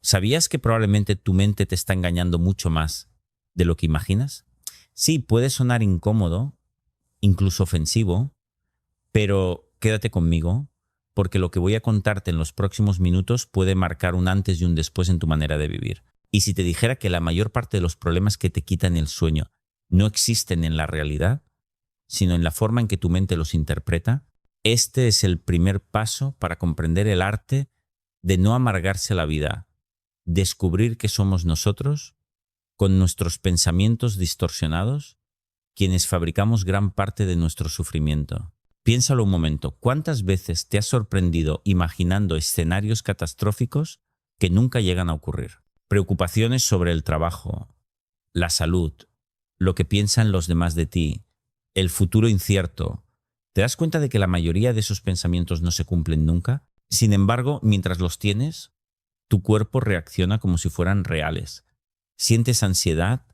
¿Sabías que probablemente tu mente te está engañando mucho más de lo que imaginas? Sí, puede sonar incómodo, incluso ofensivo, pero quédate conmigo, porque lo que voy a contarte en los próximos minutos puede marcar un antes y un después en tu manera de vivir. Y si te dijera que la mayor parte de los problemas que te quitan el sueño no existen en la realidad, sino en la forma en que tu mente los interpreta, este es el primer paso para comprender el arte de no amargarse la vida, descubrir que somos nosotros, con nuestros pensamientos distorsionados, quienes fabricamos gran parte de nuestro sufrimiento. Piénsalo un momento, ¿cuántas veces te has sorprendido imaginando escenarios catastróficos que nunca llegan a ocurrir? Preocupaciones sobre el trabajo, la salud, lo que piensan los demás de ti, el futuro incierto. ¿Te das cuenta de que la mayoría de esos pensamientos no se cumplen nunca? Sin embargo, mientras los tienes, tu cuerpo reacciona como si fueran reales. Sientes ansiedad,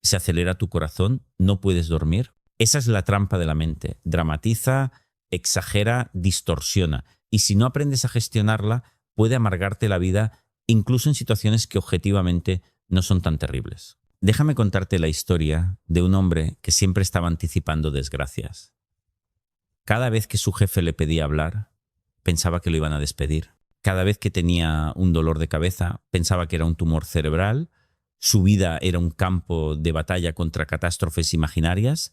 se acelera tu corazón, no puedes dormir. Esa es la trampa de la mente. Dramatiza, exagera, distorsiona. Y si no aprendes a gestionarla, puede amargarte la vida, incluso en situaciones que objetivamente no son tan terribles. Déjame contarte la historia de un hombre que siempre estaba anticipando desgracias. Cada vez que su jefe le pedía hablar, pensaba que lo iban a despedir. Cada vez que tenía un dolor de cabeza, pensaba que era un tumor cerebral. Su vida era un campo de batalla contra catástrofes imaginarias.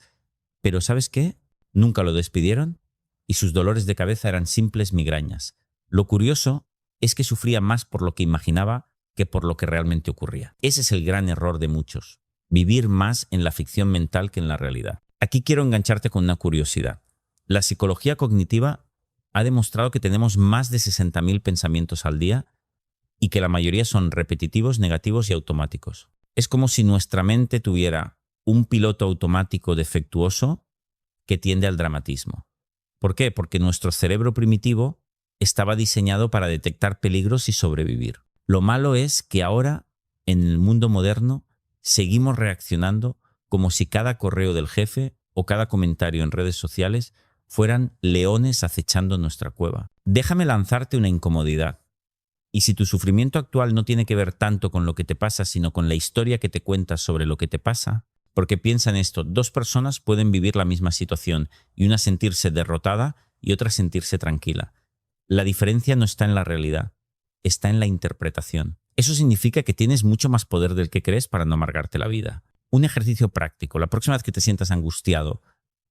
Pero ¿sabes qué? Nunca lo despidieron y sus dolores de cabeza eran simples migrañas. Lo curioso es que sufría más por lo que imaginaba que por lo que realmente ocurría. Ese es el gran error de muchos, vivir más en la ficción mental que en la realidad. Aquí quiero engancharte con una curiosidad. La psicología cognitiva ha demostrado que tenemos más de 60.000 pensamientos al día y que la mayoría son repetitivos, negativos y automáticos. Es como si nuestra mente tuviera un piloto automático defectuoso que tiende al dramatismo. ¿Por qué? Porque nuestro cerebro primitivo estaba diseñado para detectar peligros y sobrevivir. Lo malo es que ahora, en el mundo moderno, seguimos reaccionando como si cada correo del jefe o cada comentario en redes sociales fueran leones acechando nuestra cueva. Déjame lanzarte una incomodidad. Y si tu sufrimiento actual no tiene que ver tanto con lo que te pasa, sino con la historia que te cuentas sobre lo que te pasa, porque piensa en esto, dos personas pueden vivir la misma situación y una sentirse derrotada y otra sentirse tranquila. La diferencia no está en la realidad, está en la interpretación. Eso significa que tienes mucho más poder del que crees para no amargarte la vida. Un ejercicio práctico. La próxima vez que te sientas angustiado,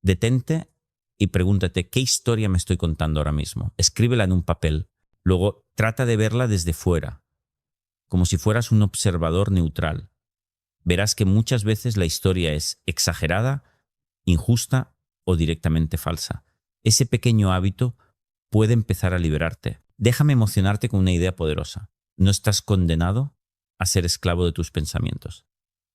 detente y pregúntate, ¿qué historia me estoy contando ahora mismo? Escríbela en un papel. Luego, trata de verla desde fuera, como si fueras un observador neutral. Verás que muchas veces la historia es exagerada, injusta o directamente falsa. Ese pequeño hábito puede empezar a liberarte. Déjame emocionarte con una idea poderosa. No estás condenado a ser esclavo de tus pensamientos.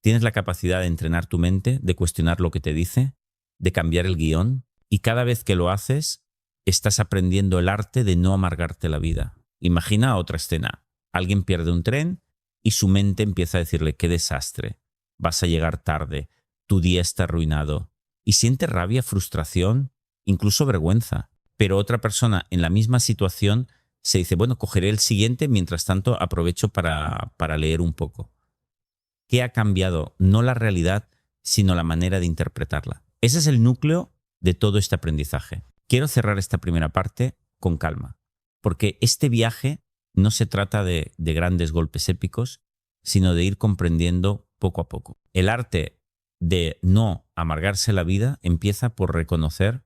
Tienes la capacidad de entrenar tu mente, de cuestionar lo que te dice, de cambiar el guión, y cada vez que lo haces, estás aprendiendo el arte de no amargarte la vida. Imagina otra escena. Alguien pierde un tren y su mente empieza a decirle, qué desastre, vas a llegar tarde, tu día está arruinado. Y siente rabia, frustración, incluso vergüenza. Pero otra persona en la misma situación se dice, bueno, cogeré el siguiente, mientras tanto aprovecho para leer un poco. ¿Qué ha cambiado? No la realidad, sino la manera de interpretarla. Ese es el núcleo de todo este aprendizaje. Quiero cerrar esta primera parte con calma, porque este viaje no se trata de grandes golpes épicos, sino de ir comprendiendo poco a poco. El arte de no amargarse la vida empieza por reconocer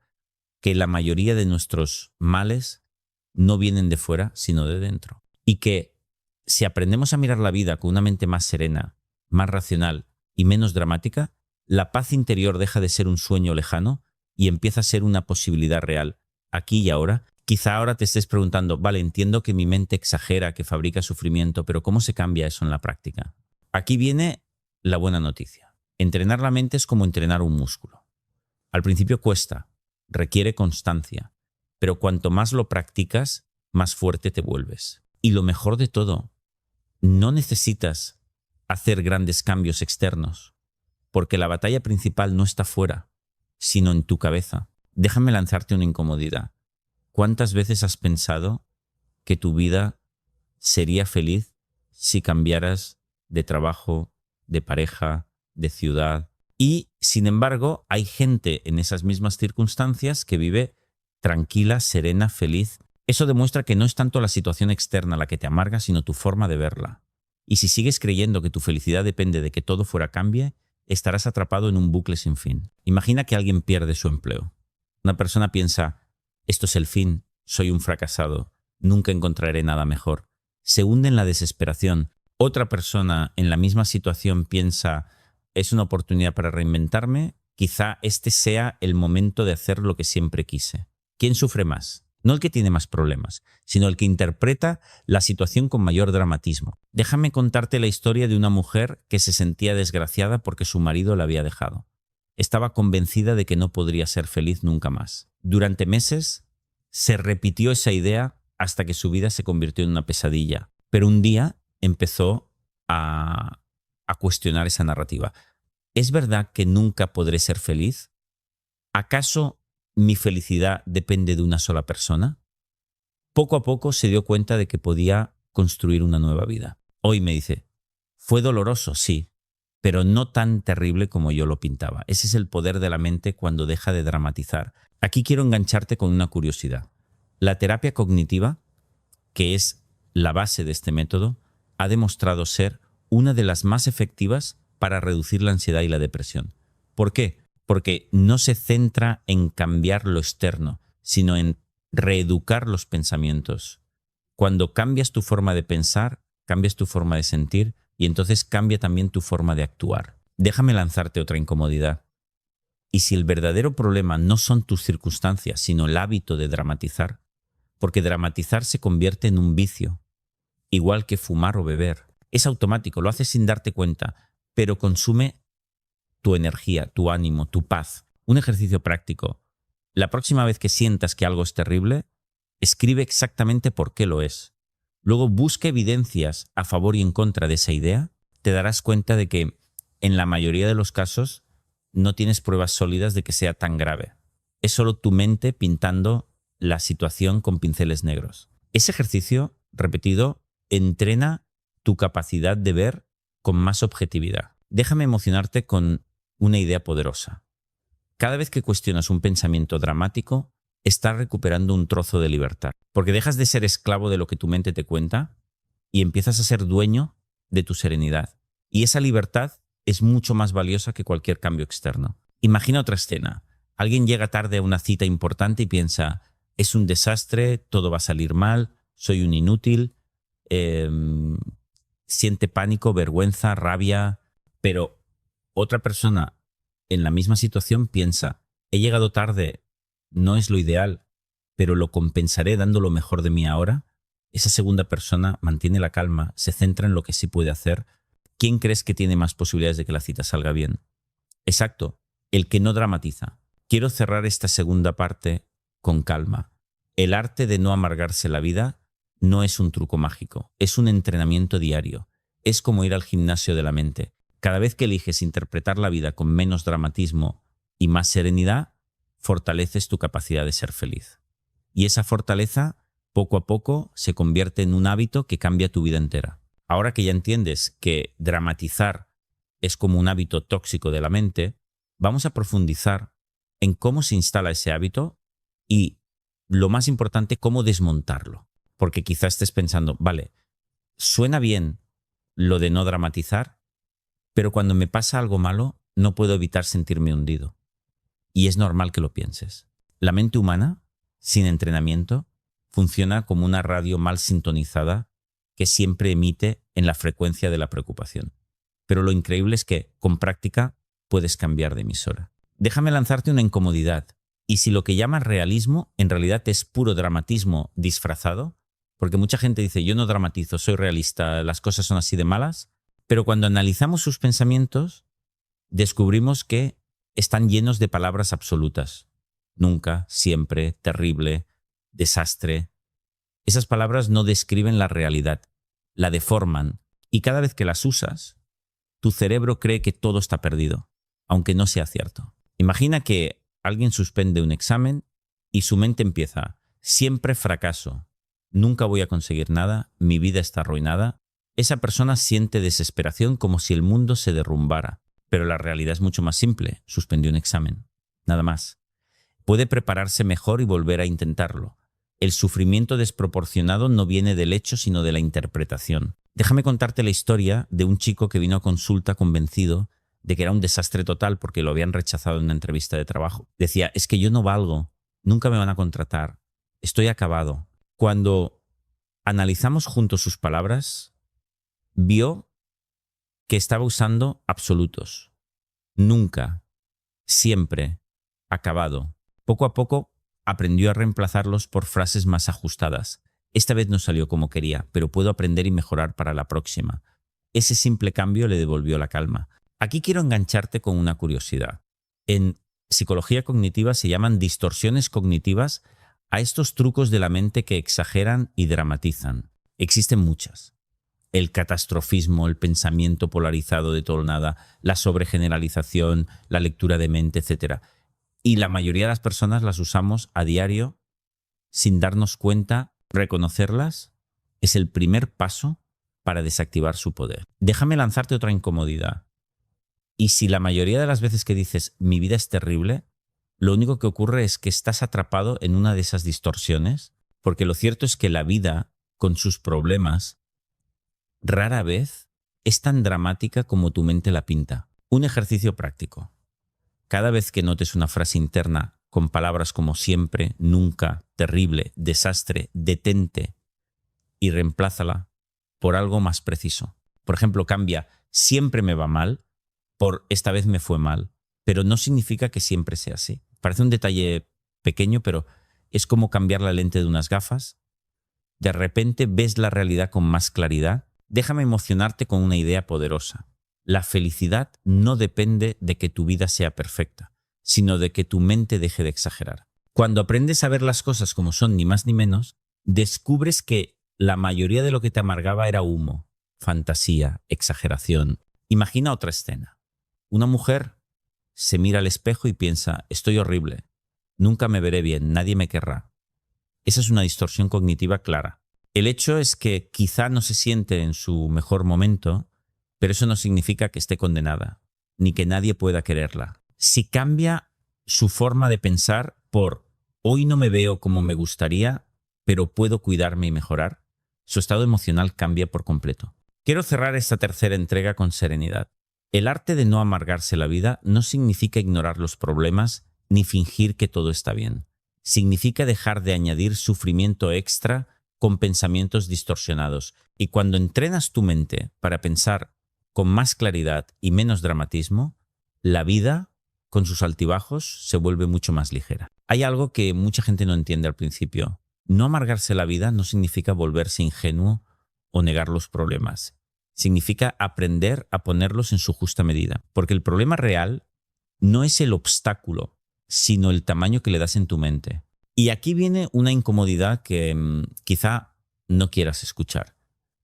que la mayoría de nuestros males no vienen de fuera, sino de dentro. Y que si aprendemos a mirar la vida con una mente más serena, más racional y menos dramática, la paz interior deja de ser un sueño lejano y empieza a ser una posibilidad real, aquí y ahora. Quizá ahora te estés preguntando, vale, entiendo que mi mente exagera, que fabrica sufrimiento, pero ¿cómo se cambia eso en la práctica? Aquí viene la buena noticia. Entrenar la mente es como entrenar un músculo. Al principio cuesta, requiere constancia, pero cuanto más lo practicas, más fuerte te vuelves. Y lo mejor de todo, no necesitas hacer grandes cambios externos, porque la batalla principal no está fuera, sino en tu cabeza. Déjame lanzarte una incomodidad. ¿Cuántas veces has pensado que tu vida sería feliz si cambiaras de trabajo, de pareja, de ciudad. Y, sin embargo, hay gente en esas mismas circunstancias que vive tranquila, serena, feliz. Eso demuestra que no es tanto la situación externa la que te amarga, sino tu forma de verla. Y si sigues creyendo que tu felicidad depende de que todo fuera cambie, estarás atrapado en un bucle sin fin. Imagina que alguien pierde su empleo. Una persona piensa, esto es el fin, soy un fracasado, nunca encontraré nada mejor. Se hunde en la desesperación. Otra persona en la misma situación piensa, es una oportunidad para reinventarme, quizá este sea el momento de hacer lo que siempre quise. ¿Quién sufre más? No el que tiene más problemas, sino el que interpreta la situación con mayor dramatismo. Déjame contarte la historia de una mujer que se sentía desgraciada porque su marido la había dejado. Estaba convencida de que no podría ser feliz nunca más. Durante meses se repitió esa idea hasta que su vida se convirtió en una pesadilla. Pero un día empezó a cuestionar esa narrativa. ¿Es verdad que nunca podré ser feliz? ¿Acaso mi felicidad depende de una sola persona? Poco a poco se dio cuenta de que podía construir una nueva vida. Hoy me dice, fue doloroso, sí, pero no tan terrible como yo lo pintaba. Ese es el poder de la mente cuando deja de dramatizar. Aquí quiero engancharte con una curiosidad. La terapia cognitiva, que es la base de este método, ha demostrado ser una de las más efectivas para reducir la ansiedad y la depresión. ¿Por qué? Porque no se centra en cambiar lo externo, sino en reeducar los pensamientos. Cuando cambias tu forma de pensar, cambias tu forma de sentir y entonces cambia también tu forma de actuar. Déjame lanzarte otra incomodidad. Y si el verdadero problema no son tus circunstancias, sino el hábito de dramatizar, porque dramatizar se convierte en un vicio, igual que fumar o beber. Es automático, lo haces sin darte cuenta, pero consume tu energía, tu ánimo, tu paz. Un ejercicio práctico. La próxima vez que sientas que algo es terrible, escribe exactamente por qué lo es. Luego busca evidencias a favor y en contra de esa idea. Te darás cuenta de que en la mayoría de los casos no tienes pruebas sólidas de que sea tan grave. Es solo tu mente pintando la situación con pinceles negros. Ese ejercicio, repetido, entrena tu capacidad de ver con más objetividad. Déjame emocionarte con una idea poderosa. Cada vez que cuestionas un pensamiento dramático, estás recuperando un trozo de libertad, porque dejas de ser esclavo de lo que tu mente te cuenta y empiezas a ser dueño de tu serenidad. Y esa libertad es mucho más valiosa que cualquier cambio externo. Imagina otra escena. Alguien llega tarde a una cita importante y piensa, es un desastre, todo va a salir mal, soy un inútil, siente pánico, vergüenza, rabia, pero otra persona en la misma situación piensa, he llegado tarde, no es lo ideal, pero lo compensaré dando lo mejor de mí ahora. Esa segunda persona mantiene la calma, se centra en lo que sí puede hacer. ¿Quién crees que tiene más posibilidades de que la cita salga bien? Exacto, el que no dramatiza. Quiero cerrar esta segunda parte con calma. El arte de no amargarse la vida no es un truco mágico, es un entrenamiento diario. Es como ir al gimnasio de la mente. Cada vez que eliges interpretar la vida con menos dramatismo y más serenidad, fortaleces tu capacidad de ser feliz. Y esa fortaleza, poco a poco, se convierte en un hábito que cambia tu vida entera. Ahora que ya entiendes que dramatizar es como un hábito tóxico de la mente, vamos a profundizar en cómo se instala ese hábito y, lo más importante, cómo desmontarlo. Porque quizás estés pensando, vale, suena bien lo de no dramatizar, pero cuando me pasa algo malo, no puedo evitar sentirme hundido. Y es normal que lo pienses. La mente humana, sin entrenamiento, funciona como una radio mal sintonizada que siempre emite en la frecuencia de la preocupación. Pero lo increíble es que, con práctica, puedes cambiar de emisora. Déjame lanzarte una incomodidad. Y si lo que llamas realismo en realidad es puro dramatismo disfrazado, porque mucha gente dice, yo no dramatizo, soy realista, las cosas son así de malas, pero cuando analizamos sus pensamientos, descubrimos que están llenos de palabras absolutas. Nunca, siempre, terrible, desastre. Esas palabras no describen la realidad, la deforman, y cada vez que las usas, tu cerebro cree que todo está perdido, aunque no sea cierto. Imagina que alguien suspende un examen y su mente empieza, siempre fracaso, nunca voy a conseguir nada, mi vida está arruinada. Esa persona siente desesperación como si el mundo se derrumbara, pero la realidad es mucho más simple. Suspendió un examen. Nada más. Puede prepararse mejor y volver a intentarlo. El sufrimiento desproporcionado no viene del hecho, sino de la interpretación. Déjame contarte la historia de un chico que vino a consulta convencido de que era un desastre total porque lo habían rechazado en una entrevista de trabajo. Decía, es que yo no valgo, nunca me van a contratar, estoy acabado. Cuando analizamos juntos sus palabras, vio que estaba usando absolutos. Nunca, siempre, acabado. Poco a poco aprendió a reemplazarlos por frases más ajustadas. Esta vez no salió como quería, pero puedo aprender y mejorar para la próxima. Ese simple cambio le devolvió la calma. Aquí quiero engancharte con una curiosidad. En psicología cognitiva se llaman distorsiones cognitivas a estos trucos de la mente que exageran y dramatizan. Existen muchas. El catastrofismo, el pensamiento polarizado de todo o nada, la sobregeneralización, la lectura de mente, etc. Y la mayoría de las personas las usamos a diario sin darnos cuenta. Reconocerlas es el primer paso para desactivar su poder. Déjame lanzarte otra incomodidad. Y si la mayoría de las veces que dices mi vida es terrible, lo único que ocurre es que estás atrapado en una de esas distorsiones, porque lo cierto es que la vida, con sus problemas, rara vez es tan dramática como tu mente la pinta. Un ejercicio práctico. Cada vez que notes una frase interna con palabras como siempre, nunca, terrible, desastre, detente y reemplázala por algo más preciso. Por ejemplo, cambia siempre me va mal por esta vez me fue mal, pero no significa que siempre sea así. Parece un detalle pequeño, pero es como cambiar la lente de unas gafas. De repente ves la realidad con más claridad. Déjame emocionarte con una idea poderosa. La felicidad no depende de que tu vida sea perfecta, sino de que tu mente deje de exagerar. Cuando aprendes a ver las cosas como son, ni más ni menos, descubres que la mayoría de lo que te amargaba era humo, fantasía, exageración. Imagina otra escena. Una mujer se mira al espejo y piensa, estoy horrible, nunca me veré bien, nadie me querrá. Esa es una distorsión cognitiva clara. El hecho es que quizá no se siente en su mejor momento, pero eso no significa que esté condenada, ni que nadie pueda quererla. Si cambia su forma de pensar por hoy no me veo como me gustaría, pero puedo cuidarme y mejorar, su estado emocional cambia por completo. Quiero cerrar esta tercera entrega con serenidad. El arte de no amargarse la vida no significa ignorar los problemas ni fingir que todo está bien. Significa dejar de añadir sufrimiento extra con pensamientos distorsionados. Y cuando entrenas tu mente para pensar con más claridad y menos dramatismo, la vida, con sus altibajos, se vuelve mucho más ligera. Hay algo que mucha gente no entiende al principio. No amargarse la vida no significa volverse ingenuo o negar los problemas. Significa aprender a ponerlos en su justa medida. Porque el problema real no es el obstáculo, sino el tamaño que le das en tu mente. Y aquí viene una incomodidad que quizá no quieras escuchar.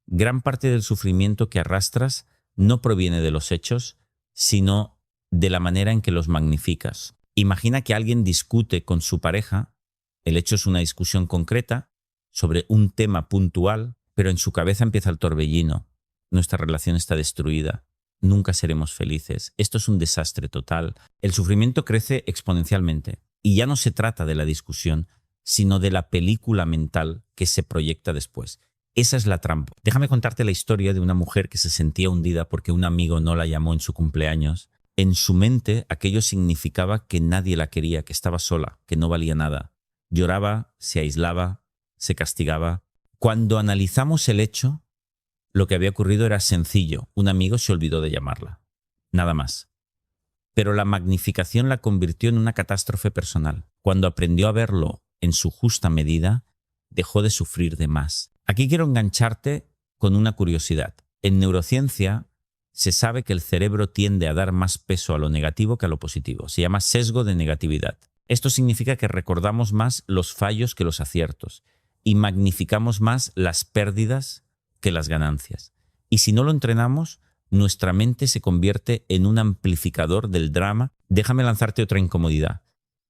Gran parte del sufrimiento que arrastras no proviene de los hechos, sino de la manera en que los magnificas. Imagina que alguien discute con su pareja, el hecho es una discusión concreta sobre un tema puntual, pero en su cabeza empieza el torbellino. Nuestra relación está destruida. Nunca seremos felices. Esto es un desastre total. El sufrimiento crece exponencialmente. Y ya no se trata de la discusión, sino de la película mental que se proyecta después. Esa es la trampa. Déjame contarte la historia de una mujer que se sentía hundida porque un amigo no la llamó en su cumpleaños. En su mente aquello significaba que nadie la quería, que estaba sola, que no valía nada. Lloraba, se aislaba, se castigaba. Cuando analizamos el hecho, lo que había ocurrido era sencillo. Un amigo se olvidó de llamarla. Nada más. Pero la magnificación la convirtió en una catástrofe personal. Cuando aprendió a verlo en su justa medida, dejó de sufrir de más. Aquí quiero engancharte con una curiosidad. En neurociencia se sabe que el cerebro tiende a dar más peso a lo negativo que a lo positivo. Se llama sesgo de negatividad. Esto significa que recordamos más los fallos que los aciertos y magnificamos más las pérdidas que las ganancias. Y si no lo entrenamos, nuestra mente se convierte en un amplificador del drama. Déjame lanzarte otra incomodidad.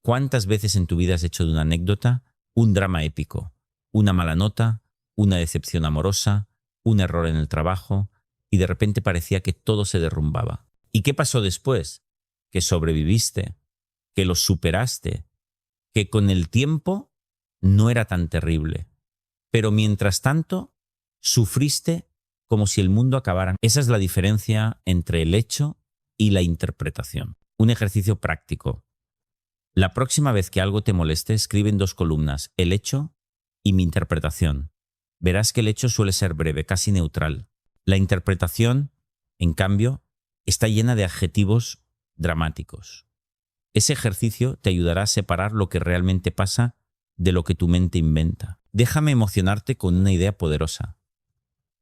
¿Cuántas veces en tu vida has hecho de una anécdota un drama épico? Una mala nota, una decepción amorosa, un error en el trabajo y de repente parecía que todo se derrumbaba. ¿Y qué pasó después? Que sobreviviste, que lo superaste, que con el tiempo no era tan terrible. Pero mientras tanto, sufriste como si el mundo acabara. Esa es la diferencia entre el hecho y la interpretación. Un ejercicio práctico. La próxima vez que algo te moleste, escribe en 2 columnas, el hecho y mi interpretación. Verás que el hecho suele ser breve, casi neutral. La interpretación, en cambio, está llena de adjetivos dramáticos. Ese ejercicio te ayudará a separar lo que realmente pasa de lo que tu mente inventa. Déjame emocionarte con una idea poderosa.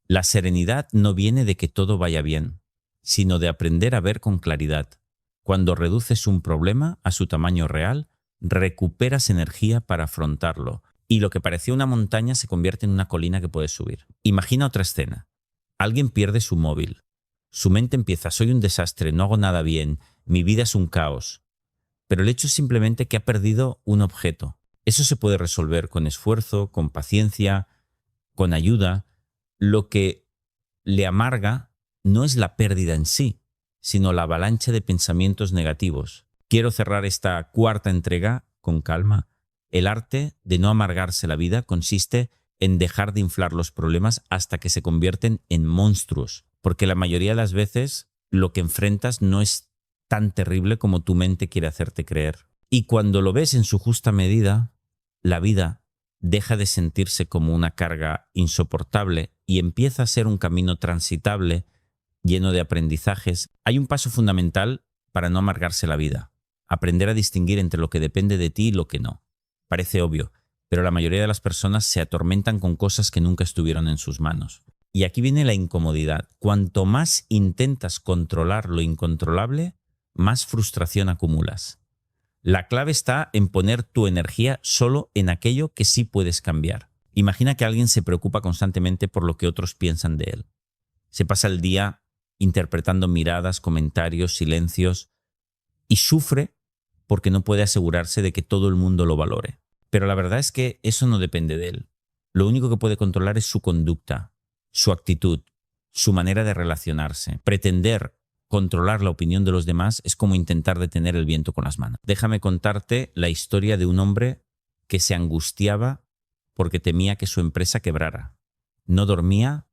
La serenidad no viene de que todo vaya bien, sino de aprender a ver con claridad. Cuando reduces un problema a su tamaño real, recuperas energía para afrontarlo y lo que parecía una montaña se convierte en una colina que puedes subir. Imagina otra escena. Alguien pierde su móvil. Su mente empieza, soy un desastre, no hago nada bien, mi vida es un caos. Pero el hecho es simplemente que ha perdido un objeto. Eso se puede resolver con esfuerzo, con paciencia, con ayuda. Lo que le amarga no es la pérdida en sí, sino la avalancha de pensamientos negativos. Quiero cerrar esta 4ª entrega con calma. El arte de no amargarse la vida consiste en dejar de inflar los problemas hasta que se convierten en monstruos, porque la mayoría de las veces lo que enfrentas no es tan terrible como tu mente quiere hacerte creer. Y cuando lo ves en su justa medida, la vida deja de sentirse como una carga insoportable y empieza a ser un camino transitable, lleno de aprendizajes. Hay un paso fundamental para no amargarse la vida: aprender a distinguir entre lo que depende de ti y lo que no. Parece obvio, pero la mayoría de las personas se atormentan con cosas que nunca estuvieron en sus manos. Y aquí viene la incomodidad. Cuanto más intentas controlar lo incontrolable, más frustración acumulas. La clave está en poner tu energía solo en aquello que sí puedes cambiar. Imagina que alguien se preocupa constantemente por lo que otros piensan de él. Se pasa el día interpretando miradas, comentarios, silencios y sufre porque no puede asegurarse de que todo el mundo lo valore. Pero la verdad es que eso no depende de él. Lo único que puede controlar es su conducta, su actitud, su manera de relacionarse. Pretender controlar la opinión de los demás es como intentar detener el viento con las manos. Déjame contarte la historia de un hombre que se angustiaba porque temía que su empresa quebrara. No dormía,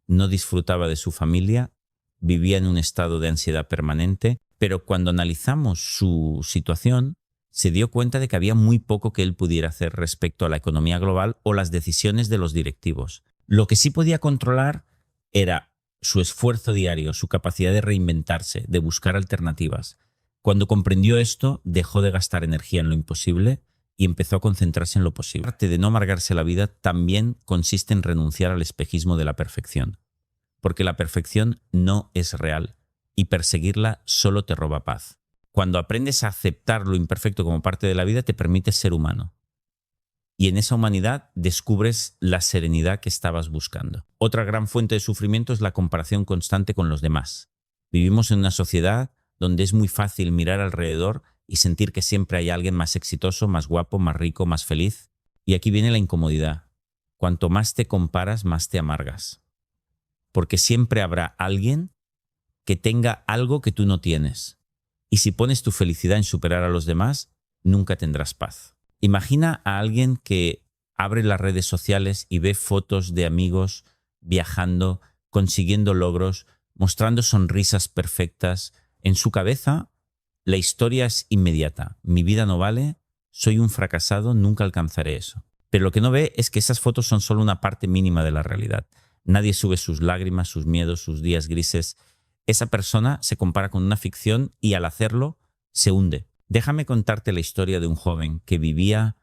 no disfrutaba de su familia, vivía en un estado de ansiedad permanente, pero cuando analizamos su situación, se dio cuenta de que había muy poco que él pudiera hacer respecto a la economía global o las decisiones de los directivos. Lo que sí podía controlar era su esfuerzo diario, su capacidad de reinventarse, de buscar alternativas. Cuando comprendió esto, dejó de gastar energía en lo imposible y empezó a concentrarse en lo posible. Parte de no amargarse la vida también consiste en renunciar al espejismo de la perfección, porque la perfección no es real y perseguirla solo te roba paz. Cuando aprendes a aceptar lo imperfecto como parte de la vida, te permite ser humano. Y en esa humanidad descubres la serenidad que estabas buscando. Otra gran fuente de sufrimiento es la comparación constante con los demás. Vivimos en una sociedad donde es muy fácil mirar alrededor y sentir que siempre hay alguien más exitoso, más guapo, más rico, más feliz. Y aquí viene la incomodidad. Cuanto más te comparas, más te amargas. Porque siempre habrá alguien que tenga algo que tú no tienes. Y si pones tu felicidad en superar a los demás, nunca tendrás paz. Imagina a alguien que abre las redes sociales y ve fotos de amigos viajando, consiguiendo logros, mostrando sonrisas perfectas. En su cabeza, la historia es inmediata. Mi vida no vale, soy un fracasado, nunca alcanzaré eso. Pero lo que no ve es que esas fotos son solo una parte mínima de la realidad. Nadie sube sus lágrimas, sus miedos, sus días grises. Esa persona se compara con una ficción y al hacerlo se hunde. Déjame contarte la historia de un joven que vivía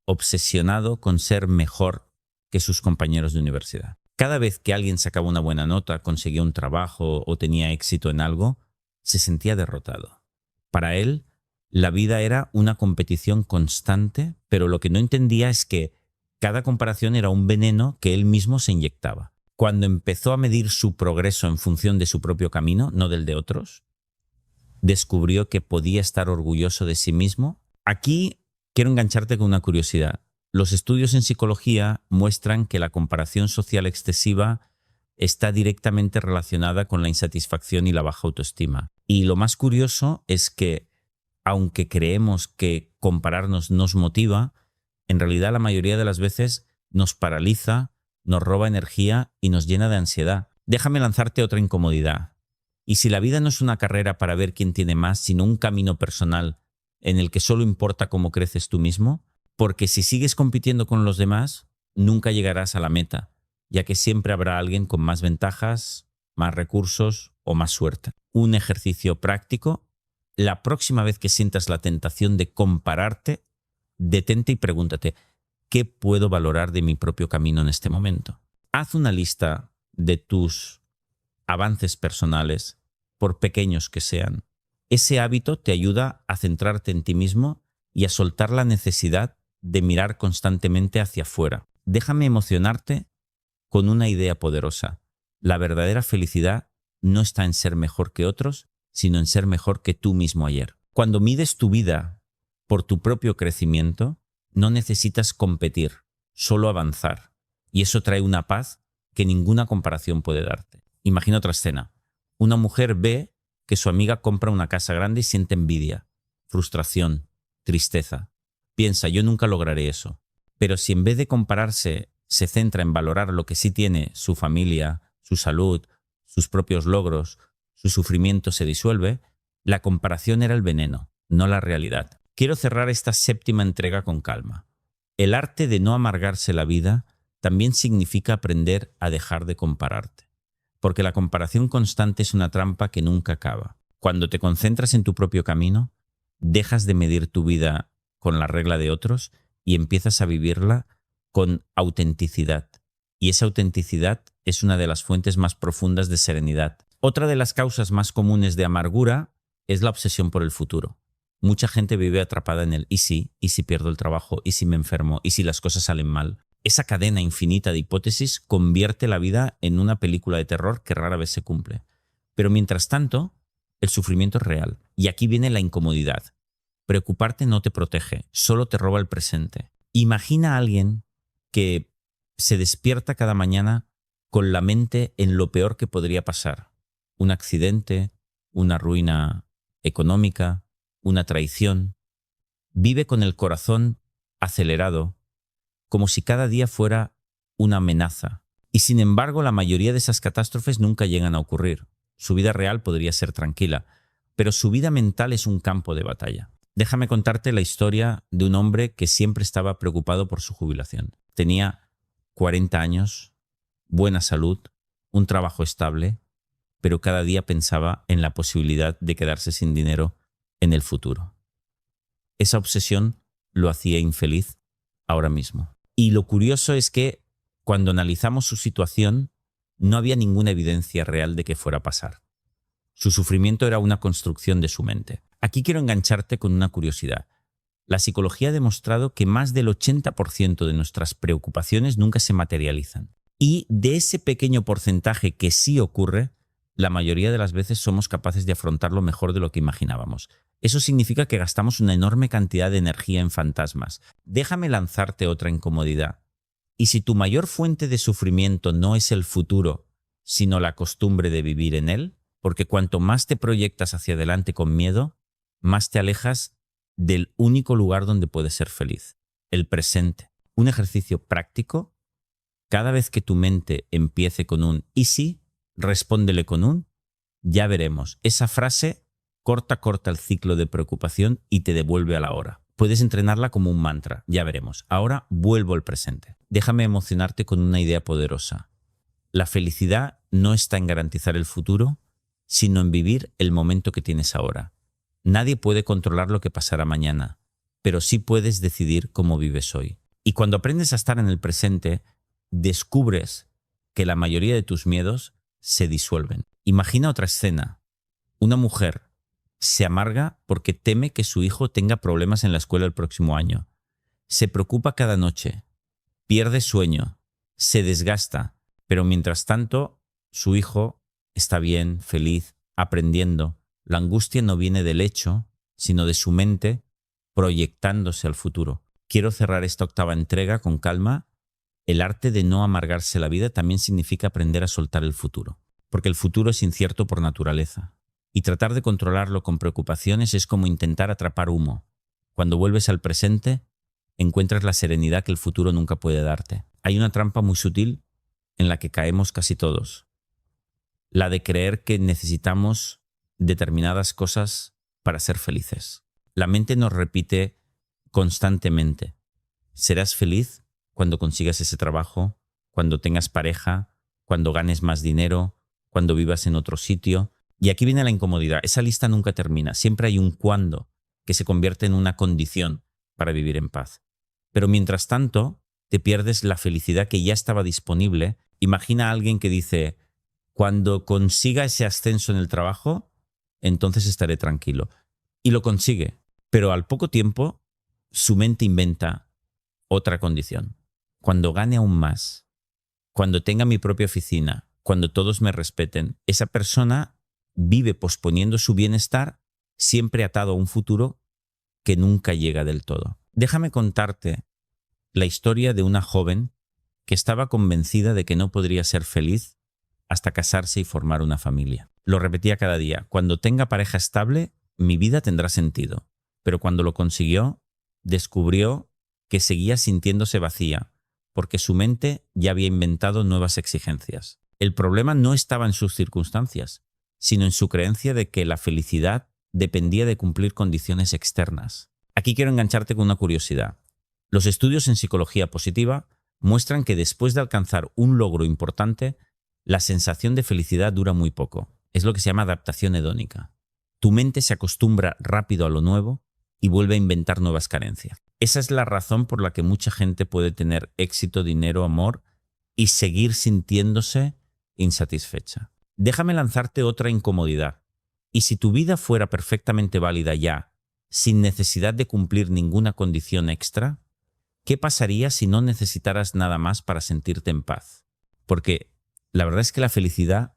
obsesionado con ser mejor que sus compañeros de universidad. Cada vez que alguien sacaba una buena nota, conseguía un trabajo o tenía éxito en algo, se sentía derrotado. Para él, la vida era una competición constante, pero lo que no entendía es que cada comparación era un veneno que él mismo se inyectaba. Cuando empezó a medir su progreso en función de su propio camino, no del de otros, descubrió que podía estar orgulloso de sí mismo. Aquí quiero engancharte con una curiosidad. Los estudios en psicología muestran que la comparación social excesiva está directamente relacionada con la insatisfacción y la baja autoestima. Y lo más curioso es que, aunque creemos que compararnos nos motiva, en realidad la mayoría de las veces nos paraliza, nos roba energía y nos llena de ansiedad. Déjame lanzarte otra incomodidad. Y si la vida no es una carrera para ver quién tiene más, sino un camino personal en el que solo importa cómo creces tú mismo, porque si sigues compitiendo con los demás, nunca llegarás a la meta, ya que siempre habrá alguien con más ventajas, más recursos o más suerte. Un ejercicio práctico: la próxima vez que sientas la tentación de compararte, detente y pregúntate, ¿qué puedo valorar de mi propio camino en este momento? Haz una lista de tus avances personales, por pequeños que sean. Ese hábito te ayuda a centrarte en ti mismo y a soltar la necesidad de mirar constantemente hacia afuera. Déjame emocionarte con una idea poderosa. La verdadera felicidad no está en ser mejor que otros, sino en ser mejor que tú mismo ayer. Cuando mides tu vida por tu propio crecimiento, no necesitas competir, solo avanzar. Y eso trae una paz que ninguna comparación puede darte. Imagina otra escena. Una mujer ve que su amiga compra una casa grande y siente envidia, frustración, tristeza. Piensa, yo nunca lograré eso. Pero si en vez de compararse se centra en valorar lo que sí tiene, su familia, su salud, sus propios logros, su sufrimiento se disuelve, la comparación era el veneno, no la realidad. Quiero cerrar esta séptima entrega con calma. El arte de no amargarse la vida también significa aprender a dejar de compararte, porque la comparación constante es una trampa que nunca acaba. Cuando te concentras en tu propio camino, dejas de medir tu vida con la regla de otros y empiezas a vivirla con autenticidad. Y esa autenticidad es una de las fuentes más profundas de serenidad. Otra de las causas más comunes de amargura es la obsesión por el futuro. Mucha gente vive atrapada en el ¿y si pierdo el trabajo? ¿Y si me enfermo? ¿Y si las cosas salen mal? Esa cadena infinita de hipótesis convierte la vida en una película de terror que rara vez se cumple. Pero mientras tanto, el sufrimiento es real. Y aquí viene la incomodidad. Preocuparte no te protege, solo te roba el presente. Imagina a alguien que se despierta cada mañana con la mente en lo peor que podría pasar. Un accidente, una ruina económica, una traición. Vive con el corazón acelerado, como si cada día fuera una amenaza. Y sin embargo, la mayoría de esas catástrofes nunca llegan a ocurrir. Su vida real podría ser tranquila, pero su vida mental es un campo de batalla. Déjame contarte la historia de un hombre que siempre estaba preocupado por su jubilación. Tenía 40 años, buena salud, un trabajo estable, pero cada día pensaba en la posibilidad de quedarse sin dinero en el futuro. Esa obsesión lo hacía infeliz ahora mismo. Y lo curioso es que cuando analizamos su situación, no había ninguna evidencia real de que fuera a pasar. Su sufrimiento era una construcción de su mente. Aquí quiero engancharte con una curiosidad. La psicología ha demostrado que más del 80% de nuestras preocupaciones nunca se materializan. Y de ese pequeño porcentaje que sí ocurre, la mayoría de las veces somos capaces de afrontarlo mejor de lo que imaginábamos. Eso significa que gastamos una enorme cantidad de energía en fantasmas. Déjame lanzarte otra incomodidad. Y si tu mayor fuente de sufrimiento no es el futuro, sino la costumbre de vivir en él, porque cuanto más te proyectas hacia adelante con miedo, más te alejas del único lugar donde puedes ser feliz, el presente. Un ejercicio práctico: cada vez que tu mente empiece con un ¿y si?, respóndele con un «ya veremos». Esa frase corta el ciclo de preocupación y te devuelve a la hora. Puedes entrenarla como un mantra: ya veremos. Ahora vuelvo al presente. Déjame emocionarte con una idea poderosa. La felicidad no está en garantizar el futuro, sino en vivir el momento que tienes ahora. Nadie puede controlar lo que pasará mañana, pero sí puedes decidir cómo vives hoy. Y cuando aprendes a estar en el presente, descubres que la mayoría de tus miedos se disuelven. Imagina otra escena. Una mujer se amarga porque teme que su hijo tenga problemas en la escuela el próximo año. Se preocupa cada noche, pierde sueño, se desgasta, pero mientras tanto su hijo está bien, feliz, aprendiendo. La angustia no viene del hecho, sino de su mente proyectándose al futuro. Quiero cerrar esta octava entrega con calma, El arte de no amargarse la vida también significa aprender a soltar el futuro, porque el futuro es incierto por naturaleza. Y tratar de controlarlo con preocupaciones es como intentar atrapar humo. Cuando vuelves al presente, encuentras la serenidad que el futuro nunca puede darte. Hay una trampa muy sutil en la que caemos casi todos. La de creer que necesitamos determinadas cosas para ser felices. La mente nos repite constantemente: serás feliz cuando consigas ese trabajo, cuando tengas pareja, cuando ganes más dinero, cuando vivas en otro sitio. Y aquí viene la incomodidad. Esa lista nunca termina. Siempre hay un cuándo que se convierte en una condición para vivir en paz. Pero mientras tanto, te pierdes la felicidad que ya estaba disponible. Imagina a alguien que dice: cuando consiga ese ascenso en el trabajo, entonces estaré tranquilo. Y lo consigue. Pero al poco tiempo, su mente inventa otra condición. Cuando gane aún más, cuando tenga mi propia oficina, cuando todos me respeten, esa persona vive posponiendo su bienestar, siempre atado a un futuro que nunca llega del todo. Déjame contarte la historia de una joven que estaba convencida de que no podría ser feliz hasta casarse y formar una familia. Lo repetía cada día: cuando tenga pareja estable, mi vida tendrá sentido. Pero cuando lo consiguió, descubrió que seguía sintiéndose vacía, porque su mente ya había inventado nuevas exigencias. El problema no estaba en sus circunstancias, sino en su creencia de que la felicidad dependía de cumplir condiciones externas. Aquí quiero engancharte con una curiosidad. Los estudios en psicología positiva muestran que después de alcanzar un logro importante, la sensación de felicidad dura muy poco. Es lo que se llama adaptación hedónica. Tu mente se acostumbra rápido a lo nuevo y vuelve a inventar nuevas carencias. Esa es la razón por la que mucha gente puede tener éxito, dinero, amor y seguir sintiéndose insatisfecha. Déjame lanzarte otra incomodidad. ¿Y si tu vida fuera perfectamente válida ya, sin necesidad de cumplir ninguna condición extra? ¿Qué pasaría si no necesitaras nada más para sentirte en paz? Porque la verdad es que la felicidad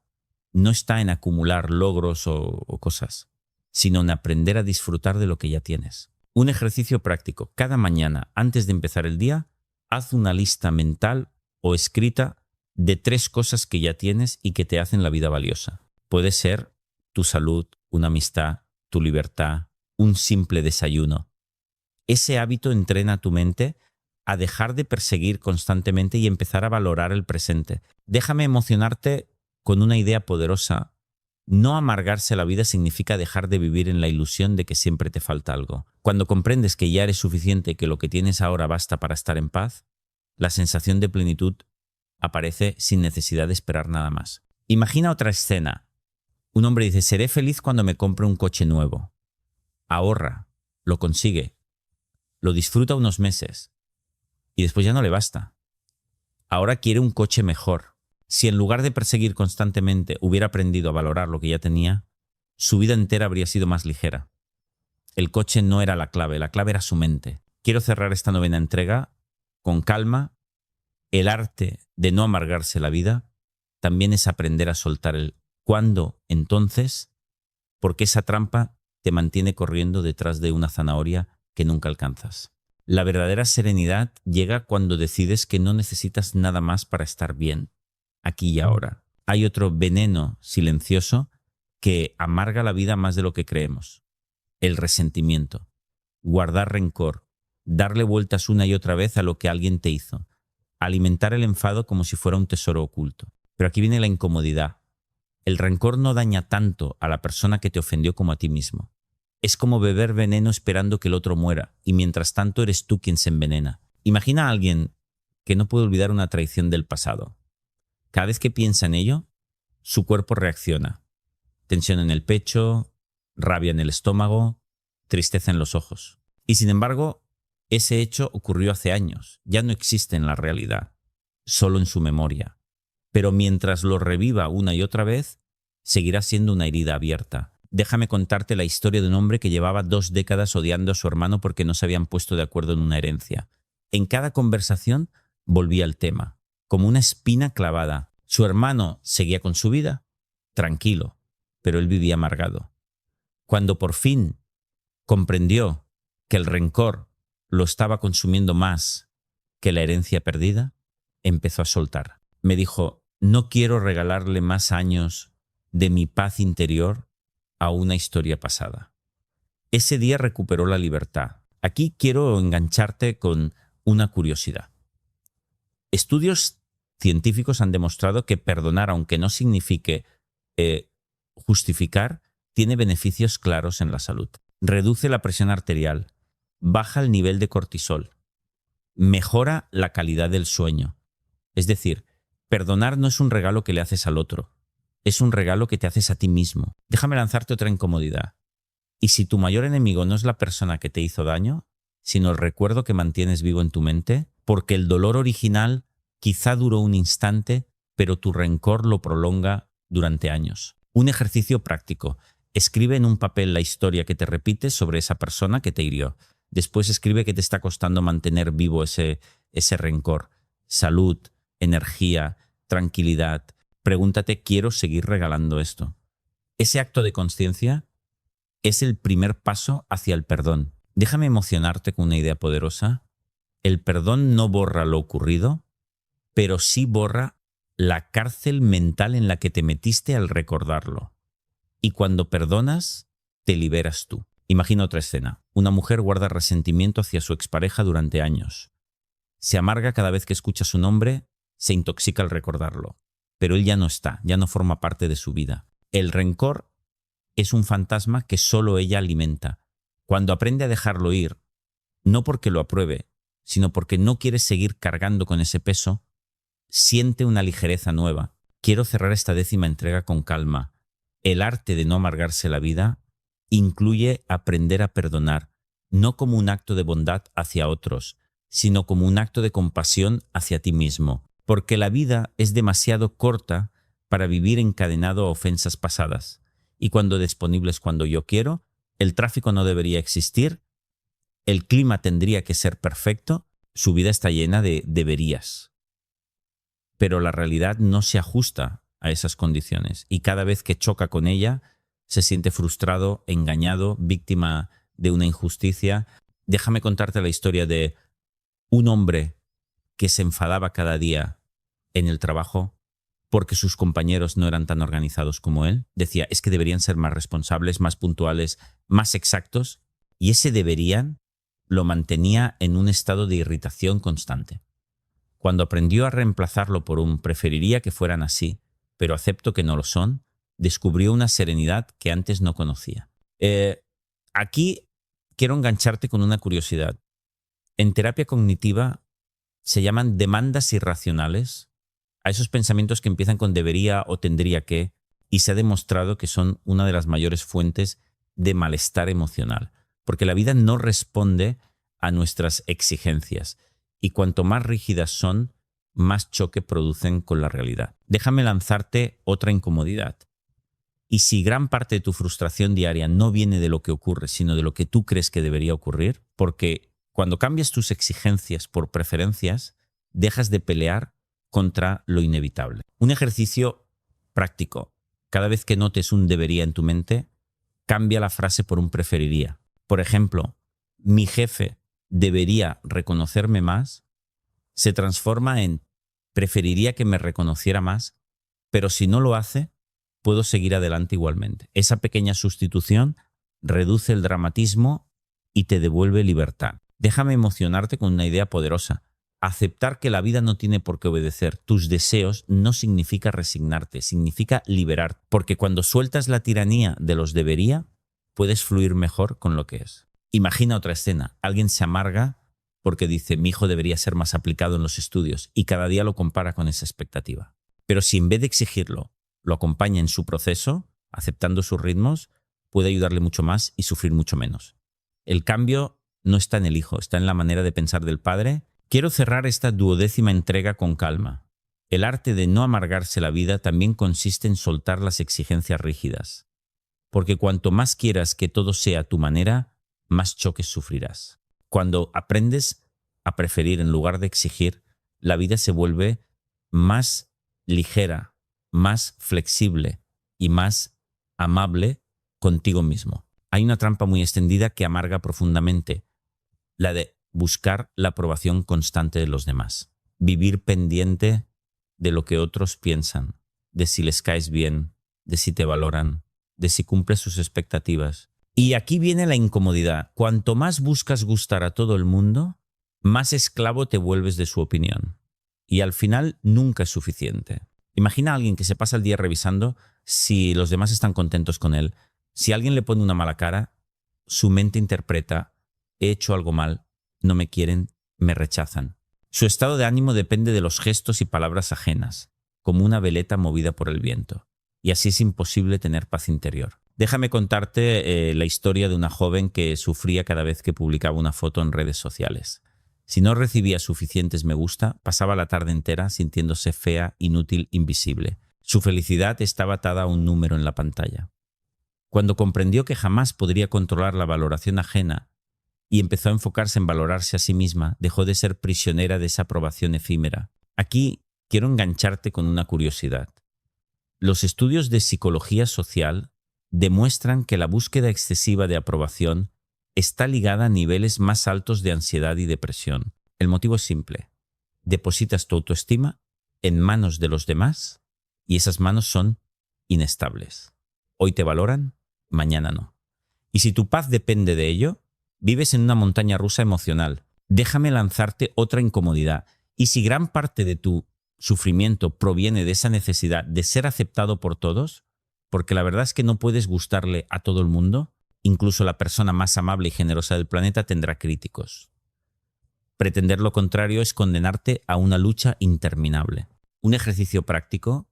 no está en acumular logros o cosas, sino en aprender a disfrutar de lo que ya tienes. Un ejercicio práctico: cada mañana, antes de empezar el día, haz una lista mental o escrita de 3 cosas que ya tienes y que te hacen la vida valiosa. Puede ser tu salud, una amistad, tu libertad, un simple desayuno. Ese hábito entrena a tu mente a dejar de perseguir constantemente y empezar a valorar el presente. Déjame emocionarte con una idea poderosa. No amargarse la vida significa dejar de vivir en la ilusión de que siempre te falta algo. Cuando comprendes que ya eres suficiente y que lo que tienes ahora basta para estar en paz, la sensación de plenitud aparece sin necesidad de esperar nada más. Imagina otra escena. Un hombre dice: seré feliz cuando me compre un coche nuevo. Ahorra, lo consigue, lo disfruta unos meses y después ya no le basta. Ahora quiere un coche mejor. Si en lugar de perseguir constantemente hubiera aprendido a valorar lo que ya tenía, su vida entera habría sido más ligera. El coche no era la clave era su mente. Quiero cerrar esta 9ª entrega con calma. El arte de no amargarse la vida también es aprender a soltar el cuándo, entonces, porque esa trampa te mantiene corriendo detrás de una zanahoria que nunca alcanzas. La verdadera serenidad llega cuando decides que no necesitas nada más para estar bien, aquí y ahora. Hay otro veneno silencioso que amarga la vida más de lo que creemos: el resentimiento. Guardar rencor, darle vueltas una y otra vez a lo que alguien te hizo, alimentar el enfado como si fuera un tesoro oculto. Pero aquí viene la incomodidad. El rencor no daña tanto a la persona que te ofendió como a ti mismo. Es como beber veneno esperando que el otro muera, y mientras tanto eres tú quien se envenena. Imagina a alguien que no puede olvidar una traición del pasado. Cada vez que piensa en ello, su cuerpo reacciona. Tensión en el pecho, rabia en el estómago, tristeza en los ojos. Y sin embargo, ese hecho ocurrió hace años, ya no existe en la realidad, solo en su memoria. Pero mientras lo reviva una y otra vez, seguirá siendo una herida abierta. Déjame contarte la historia de un hombre que llevaba 2 décadas odiando a su hermano porque no se habían puesto de acuerdo en una herencia. En cada conversación volvía al tema, como una espina clavada. Su hermano seguía con su vida, tranquilo, pero él vivía amargado. Cuando por fin comprendió que el rencor lo estaba consumiendo más que la herencia perdida, empezó a soltar. Me dijo, no quiero regalarle más años de mi paz interior a una historia pasada. Ese día recuperó la libertad. Aquí quiero engancharte con una curiosidad. Estudios científicos han demostrado que perdonar, aunque no signifique justificar, tiene beneficios claros en la salud. Reduce la presión arterial, baja el nivel de cortisol, mejora la calidad del sueño. Es decir, perdonar no es un regalo que le haces al otro, es un regalo que te haces a ti mismo. Déjame lanzarte otra incomodidad. Y si tu mayor enemigo no es la persona que te hizo daño, sino el recuerdo que mantienes vivo en tu mente, porque el dolor original quizá duró un instante, pero tu rencor lo prolonga durante años. Un ejercicio práctico. Escribe en un papel la historia que te repites sobre esa persona que te hirió. Después escribe qué te está costando mantener vivo ese rencor. Salud, energía, tranquilidad. Pregúntate, ¿quiero seguir regalando esto? Ese acto de conciencia es el primer paso hacia el perdón. Déjame emocionarte con una idea poderosa. El perdón no borra lo ocurrido, pero sí borra la cárcel mental en la que te metiste al recordarlo. Y cuando perdonas, te liberas tú. Imagina otra escena. Una mujer guarda resentimiento hacia su expareja durante años. Se amarga cada vez que escucha su nombre, se intoxica al recordarlo. Pero él ya no está, ya no forma parte de su vida. El rencor es un fantasma que solo ella alimenta. Cuando aprende a dejarlo ir, no porque lo apruebe, sino porque no quiere seguir cargando con ese peso, siente una ligereza nueva. Quiero cerrar esta 10ª entrega con calma. El arte de no amargarse la vida incluye aprender a perdonar, no como un acto de bondad hacia otros, sino como un acto de compasión hacia ti mismo, porque la vida es demasiado corta para vivir encadenado a ofensas pasadas. Y cuando disponibles cuando yo quiero, el tráfico no debería existir, el clima tendría que ser perfecto, su vida está llena de deberías. Pero la realidad no se ajusta a esas condiciones y cada vez que choca con ella se siente frustrado, engañado, víctima de una injusticia. Déjame contarte la historia de un hombre que se enfadaba cada día en el trabajo porque sus compañeros no eran tan organizados como él. Decía, es que deberían ser más responsables, más puntuales, más exactos. Y ese deberían lo mantenía en un estado de irritación constante. Cuando aprendió a reemplazarlo por un preferiría que fueran así, pero acepto que no lo son, descubrió una serenidad que antes no conocía. Aquí quiero engancharte con una curiosidad. En terapia cognitiva se llaman demandas irracionales a esos pensamientos que empiezan con debería o tendría que, y se ha demostrado que son una de las mayores fuentes de malestar emocional, porque la vida no responde a nuestras exigencias, y cuanto más rígidas son, más choque producen con la realidad. Déjame lanzarte otra incomodidad. Y si gran parte de tu frustración diaria no viene de lo que ocurre, sino de lo que tú crees que debería ocurrir, porque cuando cambias tus exigencias por preferencias, dejas de pelear contra lo inevitable. Un ejercicio práctico. Cada vez que notes un debería en tu mente, cambia la frase por un preferiría. Por ejemplo, mi jefe debería reconocerme más, se transforma en preferiría que me reconociera más, pero si no lo hace, puedo seguir adelante igualmente. Esa pequeña sustitución reduce el dramatismo y te devuelve libertad. Déjame emocionarte con una idea poderosa. Aceptar que la vida no tiene por qué obedecer tus deseos no significa resignarte, significa liberar. Porque cuando sueltas la tiranía de los debería, puedes fluir mejor con lo que es. Imagina otra escena. Alguien se amarga porque dice, mi hijo debería ser más aplicado en los estudios y cada día lo compara con esa expectativa. Pero si en vez de exigirlo, lo acompaña en su proceso, aceptando sus ritmos, puede ayudarle mucho más y sufrir mucho menos. El cambio no está en el hijo, está en la manera de pensar del padre. Quiero cerrar esta 12ª entrega con calma. El arte de no amargarse la vida también consiste en soltar las exigencias rígidas. Porque cuanto más quieras que todo sea a tu manera, más choques sufrirás. Cuando aprendes a preferir en lugar de exigir, la vida se vuelve más ligera, más flexible y más amable contigo mismo. Hay una trampa muy extendida que amarga profundamente, la de buscar la aprobación constante de los demás. vivir pendiente de lo que otros piensan, de si les caes bien, de si te valoran, de si cumples sus expectativas. Y aquí viene la incomodidad. Cuanto más buscas gustar a todo el mundo, más esclavo te vuelves de su opinión. Y al final nunca es suficiente. Imagina a alguien que se pasa el día revisando si los demás están contentos con él. Si alguien le pone una mala cara, su mente interpreta: he hecho algo mal, no me quieren, me rechazan. Su estado de ánimo depende de los gestos y palabras ajenas, como una veleta movida por el viento. Y así es imposible tener paz interior. Déjame contarte la historia de una joven que sufría cada vez que publicaba una foto en redes sociales. Si no recibía suficientes me gusta, pasaba la tarde entera sintiéndose fea, inútil, invisible. Su felicidad estaba atada a un número en la pantalla. Cuando comprendió que jamás podría controlar la valoración ajena y empezó a enfocarse en valorarse a sí misma, dejó de ser prisionera de esa aprobación efímera. Aquí quiero engancharte con una curiosidad. Los estudios de psicología social demuestran que la búsqueda excesiva de aprobación está ligada a niveles más altos de ansiedad y depresión. El motivo es simple. Depositas tu autoestima en manos de los demás y esas manos son inestables. Hoy te valoran, mañana no. Y si tu paz depende de ello, vives en una montaña rusa emocional. Déjame lanzarte otra incomodidad. Y si gran parte de tu sufrimiento proviene de esa necesidad de ser aceptado por todos, porque la verdad es que no puedes gustarle a todo el mundo, incluso la persona más amable y generosa del planeta tendrá críticos. Pretender lo contrario es condenarte a una lucha interminable. Un ejercicio práctico: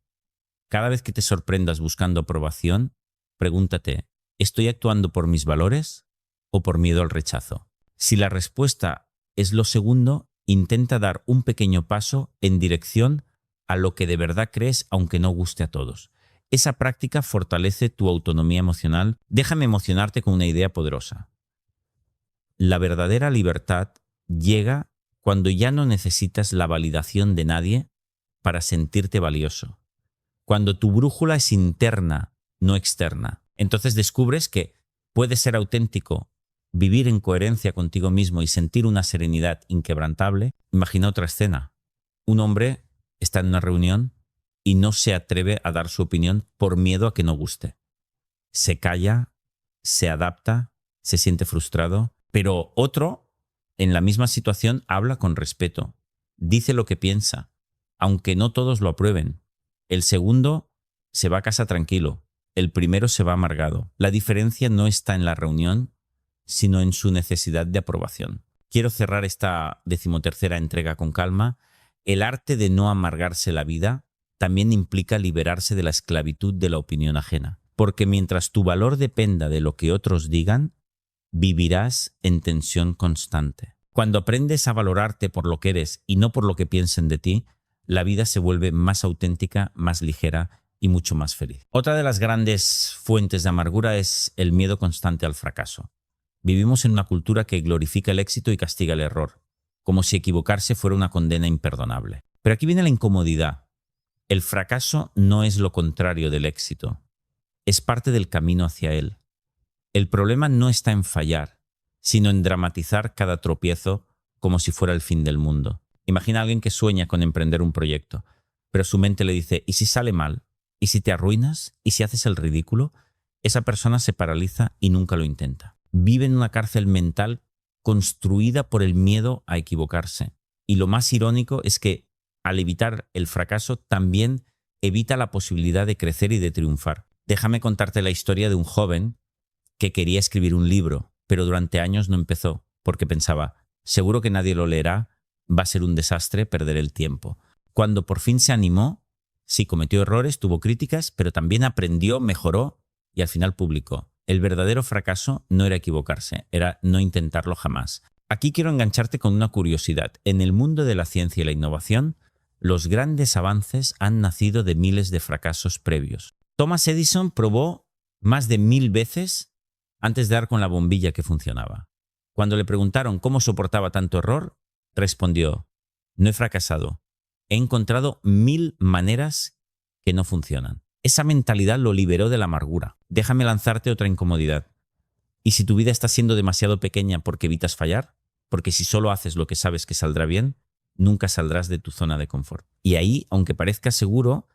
cada vez que te sorprendas buscando aprobación, pregúntate: ¿estoy actuando por mis valores o por miedo al rechazo? Si la respuesta es lo segundo, intenta dar un pequeño paso en dirección a lo que de verdad crees, aunque no guste a todos. Esa práctica fortalece tu autonomía emocional. Déjame emocionarte con una idea poderosa. La verdadera libertad llega cuando ya no necesitas la validación de nadie para sentirte valioso. Cuando tu brújula es interna, no externa. Entonces descubres que puedes ser auténtico, vivir en coherencia contigo mismo y sentir una serenidad inquebrantable. Imagina otra escena. Un hombre está en una reunión y no se atreve a dar su opinión por miedo a que no guste. Se calla, se adapta, se siente frustrado, pero otro, en la misma situación, habla con respeto, dice lo que piensa, aunque no todos lo aprueben. El segundo se va a casa tranquilo, el primero se va amargado. La diferencia no está en la reunión, sino en su necesidad de aprobación. Quiero cerrar esta 13ª entrega con calma. El arte de no amargarse la vida también implica liberarse de la esclavitud de la opinión ajena. Porque mientras tu valor dependa de lo que otros digan, vivirás en tensión constante. Cuando aprendes a valorarte por lo que eres y no por lo que piensen de ti, la vida se vuelve más auténtica, más ligera y mucho más feliz. Otra de las grandes fuentes de amargura es el miedo constante al fracaso. Vivimos en una cultura que glorifica el éxito y castiga el error, como si equivocarse fuera una condena imperdonable. Pero aquí viene la incomodidad. El fracaso no es lo contrario del éxito, es parte del camino hacia él. El problema no está en fallar, sino en dramatizar cada tropiezo como si fuera el fin del mundo. Imagina a alguien que sueña con emprender un proyecto, pero su mente le dice: ¿y si sale mal? ¿Y si te arruinas? ¿Y si haces el ridículo? Esa persona se paraliza y nunca lo intenta. Vive en una cárcel mental construida por el miedo a equivocarse. Y lo más irónico es que al evitar el fracaso también evita la posibilidad de crecer y de triunfar. Déjame contarte la historia de un joven que quería escribir un libro, pero durante años no empezó porque pensaba: seguro que nadie lo leerá, va a ser un desastre, perder el tiempo. Cuando por fin se animó, sí cometió errores, tuvo críticas, pero también aprendió, mejoró y al final publicó. El verdadero fracaso no era equivocarse, era no intentarlo jamás. Aquí quiero engancharte con una curiosidad. En el mundo de la ciencia y la innovación, los grandes avances han nacido de miles de fracasos previos. Thomas Edison probó más de 1000 veces antes de dar con la bombilla que funcionaba. Cuando le preguntaron cómo soportaba tanto error, respondió: no he fracasado, he encontrado 1000 maneras que no funcionan. Esa mentalidad lo liberó de la amargura. Déjame lanzarte otra incomodidad. ¿Y si tu vida está siendo demasiado pequeña porque evitas fallar? Porque si solo haces lo que sabes que saldrá bien, nunca saldrás de tu zona de confort. Y ahí, aunque parezca seguro,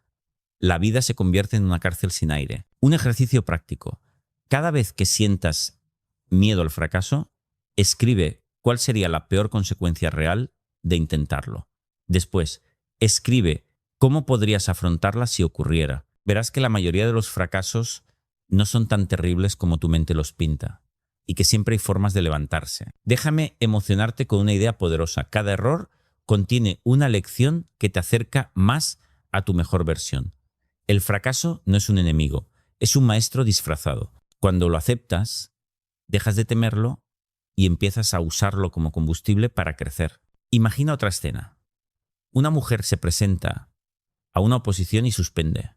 la vida se convierte en una cárcel sin aire. Un ejercicio práctico. Cada vez que sientas miedo al fracaso, escribe cuál sería la peor consecuencia real de intentarlo. Después, escribe cómo podrías afrontarla si ocurriera. Verás que la mayoría de los fracasos no son tan terribles como tu mente los pinta y que siempre hay formas de levantarse. Déjame emocionarte con una idea poderosa. Cada error contiene una lección que te acerca más a tu mejor versión. El fracaso no es un enemigo, es un maestro disfrazado. Cuando lo aceptas, dejas de temerlo y empiezas a usarlo como combustible para crecer. Imagina otra escena. Una mujer se presenta a una oposición y suspende.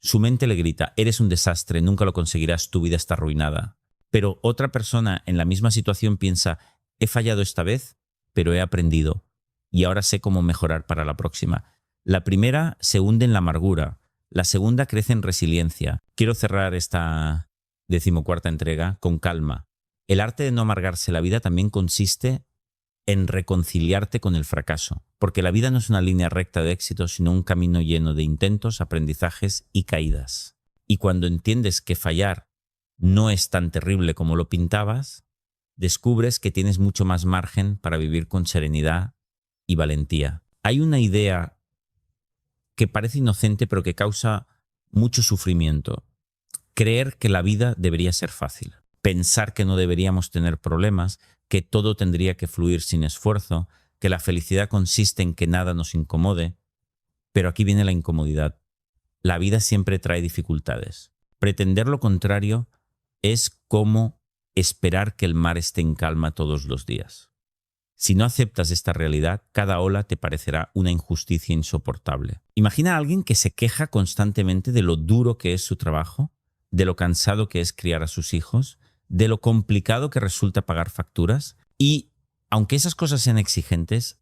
Su mente le grita: eres un desastre, nunca lo conseguirás, tu vida está arruinada. Pero otra persona en la misma situación piensa: he fallado esta vez, pero he aprendido y ahora sé cómo mejorar para la próxima. La primera se hunde en la amargura, la segunda crece en resiliencia. Quiero cerrar esta 14ª entrega con calma. El arte de no amargarse la vida también consiste en reconciliarte con el fracaso, porque la vida no es una línea recta de éxito, sino un camino lleno de intentos, aprendizajes y caídas. Y cuando entiendes que fallar no es tan terrible como lo pintabas, descubres que tienes mucho más margen para vivir con serenidad y valentía. Hay una idea que parece inocente pero que causa mucho sufrimiento. Creer que la vida debería ser fácil. Pensar que no deberíamos tener problemas, que todo tendría que fluir sin esfuerzo, que la felicidad consiste en que nada nos incomode. Pero aquí viene la incomodidad. La vida siempre trae dificultades. Pretender lo contrario es como esperar que el mar esté en calma todos los días. Si no aceptas esta realidad, cada ola te parecerá una injusticia insoportable. Imagina a alguien que se queja constantemente de lo duro que es su trabajo, de lo cansado que es criar a sus hijos, de lo complicado que resulta pagar facturas, y aunque esas cosas sean exigentes,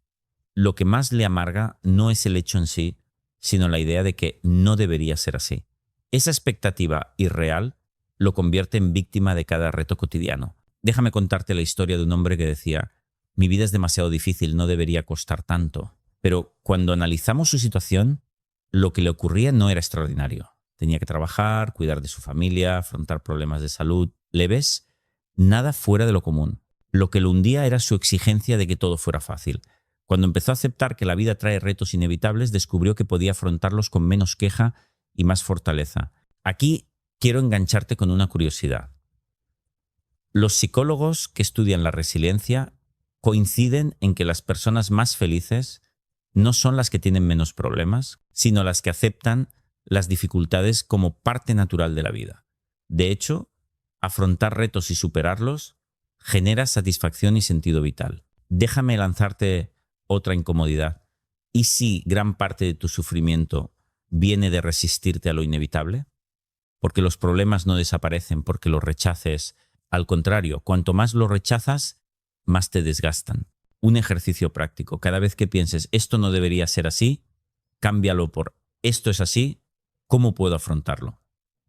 lo que más le amarga no es el hecho en sí, sino la idea de que no debería ser así. Esa expectativa irreal lo convierte en víctima de cada reto cotidiano. Déjame contarte la historia de un hombre que decía: mi vida es demasiado difícil, no debería costar tanto. Pero cuando analizamos su situación, lo que le ocurría no era extraordinario. Tenía que trabajar, cuidar de su familia, afrontar problemas de salud leves, nada fuera de lo común. Lo que lo hundía era su exigencia de que todo fuera fácil. Cuando empezó a aceptar que la vida trae retos inevitables, descubrió que podía afrontarlos con menos queja y más fortaleza. Aquí quiero engancharte con una curiosidad. Los psicólogos que estudian la resiliencia coinciden en que las personas más felices no son las que tienen menos problemas, sino las que aceptan las dificultades como parte natural de la vida. De hecho, afrontar retos y superarlos genera satisfacción y sentido vital. Déjame lanzarte otra incomodidad. ¿Y si gran parte de tu sufrimiento viene de resistirte a lo inevitable? Porque los problemas no desaparecen porque los rechaces. Al contrario, cuanto más los rechazas, más te desgastan. Un ejercicio práctico. Cada vez que pienses esto no debería ser así, cámbialo por esto es así, ¿cómo puedo afrontarlo?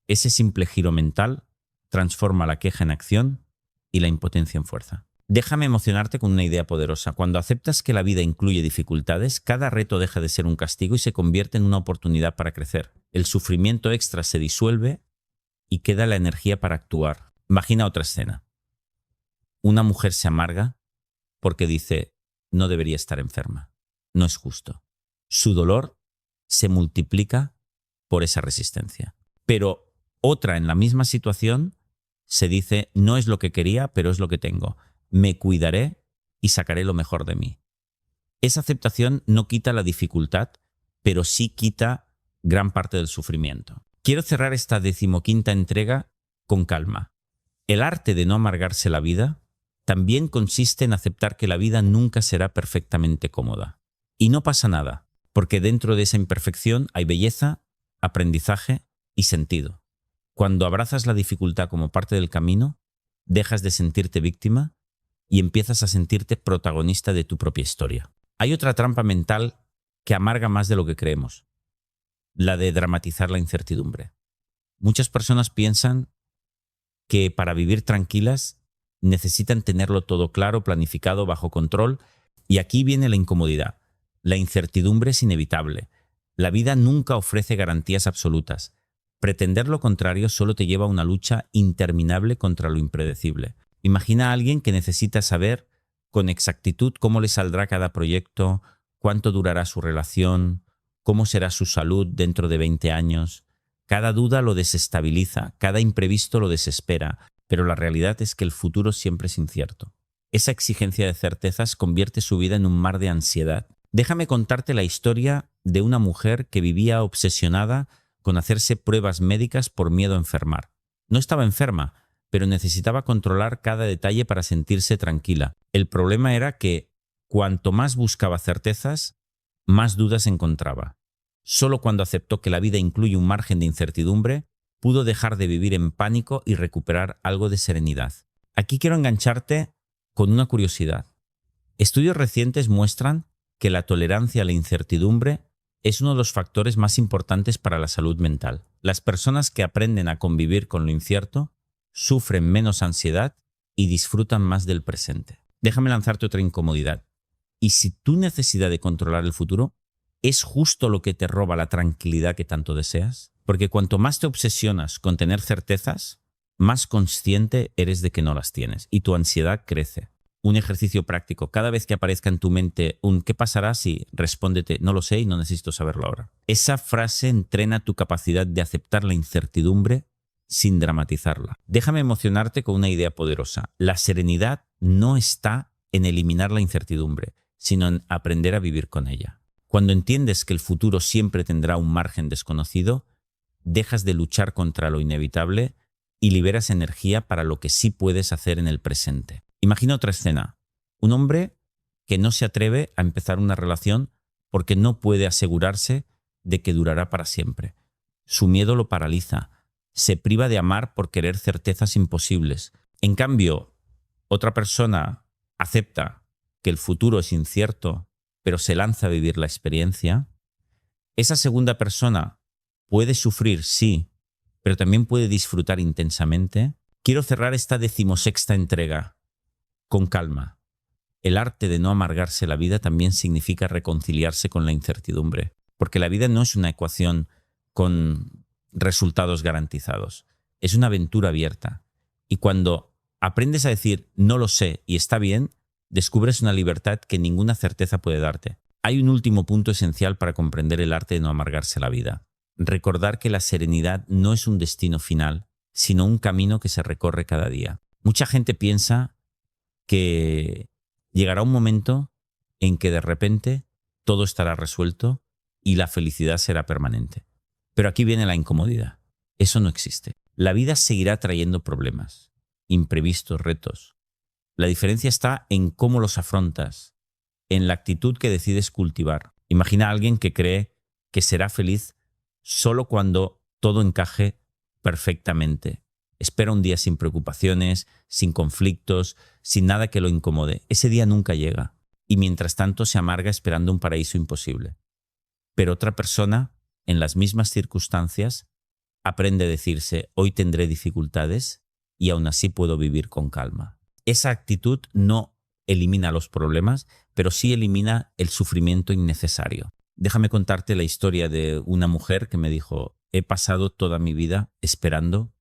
Ese simple giro mental transforma la queja en acción y la impotencia en fuerza. Déjame emocionarte con una idea poderosa. Cuando aceptas que la vida incluye dificultades, cada reto deja de ser un castigo y se convierte en una oportunidad para crecer. El sufrimiento extra se disuelve y queda la energía para actuar. Imagina otra escena. Una mujer se amarga porque dice: no debería estar enferma. No es justo. Su dolor se multiplica por esa resistencia. Pero otra en la misma situación se dice: no es lo que quería, pero es lo que tengo. Me cuidaré y sacaré lo mejor de mí. Esa aceptación no quita la dificultad, pero sí quita gran parte del sufrimiento. Quiero cerrar esta 15ª entrega con calma. El arte de no amargarse la vida también consiste en aceptar que la vida nunca será perfectamente cómoda. Y no pasa nada, porque dentro de esa imperfección hay belleza, aprendizaje y sentido. Cuando abrazas la dificultad como parte del camino, dejas de sentirte víctima y empiezas a sentirte protagonista de tu propia historia. Hay otra trampa mental que amarga más de lo que creemos, la de dramatizar la incertidumbre. Muchas personas piensan que para vivir tranquilas necesitan tenerlo todo claro, planificado, bajo control, y aquí viene la incomodidad. La incertidumbre es inevitable. La vida nunca ofrece garantías absolutas. Pretender lo contrario solo te lleva a una lucha interminable contra lo impredecible. Imagina a alguien que necesita saber con exactitud cómo le saldrá cada proyecto, cuánto durará su relación, cómo será su salud dentro de 20 años. Cada duda lo desestabiliza, cada imprevisto lo desespera, pero la realidad es que el futuro siempre es incierto. Esa exigencia de certezas convierte su vida en un mar de ansiedad. Déjame contarte la historia de una mujer que vivía obsesionada con hacerse pruebas médicas por miedo a enfermar. No estaba enferma, pero necesitaba controlar cada detalle para sentirse tranquila. El problema era que cuanto más buscaba certezas, más dudas encontraba. Solo cuando aceptó que la vida incluye un margen de incertidumbre, pudo dejar de vivir en pánico y recuperar algo de serenidad. Aquí quiero engancharte con una curiosidad. Estudios recientes muestran que la tolerancia a la incertidumbre es uno de los factores más importantes para la salud mental. Las personas que aprenden a convivir con lo incierto sufren menos ansiedad y disfrutan más del presente. Déjame lanzarte otra incomodidad. ¿Y si tu necesidad de controlar el futuro es justo lo que te roba la tranquilidad que tanto deseas? Porque cuanto más te obsesionas con tener certezas, más consciente eres de que no las tienes y tu ansiedad crece. Un ejercicio práctico. Cada vez que aparezca en tu mente un ¿qué pasará si? Respóndete, no lo sé y no necesito saberlo ahora. Esa frase entrena tu capacidad de aceptar la incertidumbre sin dramatizarla. Déjame emocionarte con una idea poderosa. La serenidad no está en eliminar la incertidumbre, sino en aprender a vivir con ella. Cuando entiendes que el futuro siempre tendrá un margen desconocido, dejas de luchar contra lo inevitable y liberas energía para lo que sí puedes hacer en el presente. Imagina otra escena. Un hombre que no se atreve a empezar una relación porque no puede asegurarse de que durará para siempre. Su miedo lo paraliza. Se priva de amar por querer certezas imposibles. En cambio, otra persona acepta que el futuro es incierto, pero se lanza a vivir la experiencia. Esa segunda persona puede sufrir, sí, pero también puede disfrutar intensamente. Quiero cerrar esta 16ª entrega con calma. El arte de no amargarse la vida también significa reconciliarse con la incertidumbre, porque la vida no es una ecuación con resultados garantizados. Es una aventura abierta. Y cuando aprendes a decir no lo sé y está bien, descubres una libertad que ninguna certeza puede darte. Hay un último punto esencial para comprender el arte de no amargarse la vida. Recordar que la serenidad no es un destino final, sino un camino que se recorre cada día. Mucha gente piensa que llegará un momento en que de repente todo estará resuelto y la felicidad será permanente. Pero aquí viene la incomodidad. Eso no existe. La vida seguirá trayendo problemas, imprevistos, retos. La diferencia está en cómo los afrontas, en la actitud que decides cultivar. Imagina a alguien que cree que será feliz solo cuando todo encaje perfectamente. Espera un día sin preocupaciones, sin conflictos, sin nada que lo incomode. Ese día nunca llega y mientras tanto se amarga esperando un paraíso imposible. Pero otra persona, en las mismas circunstancias, aprende a decirse hoy tendré dificultades y aún así puedo vivir con calma. Esa actitud no elimina los problemas, pero sí elimina el sufrimiento innecesario. Déjame contarte la historia de una mujer que me dijo: he pasado toda mi vida esperando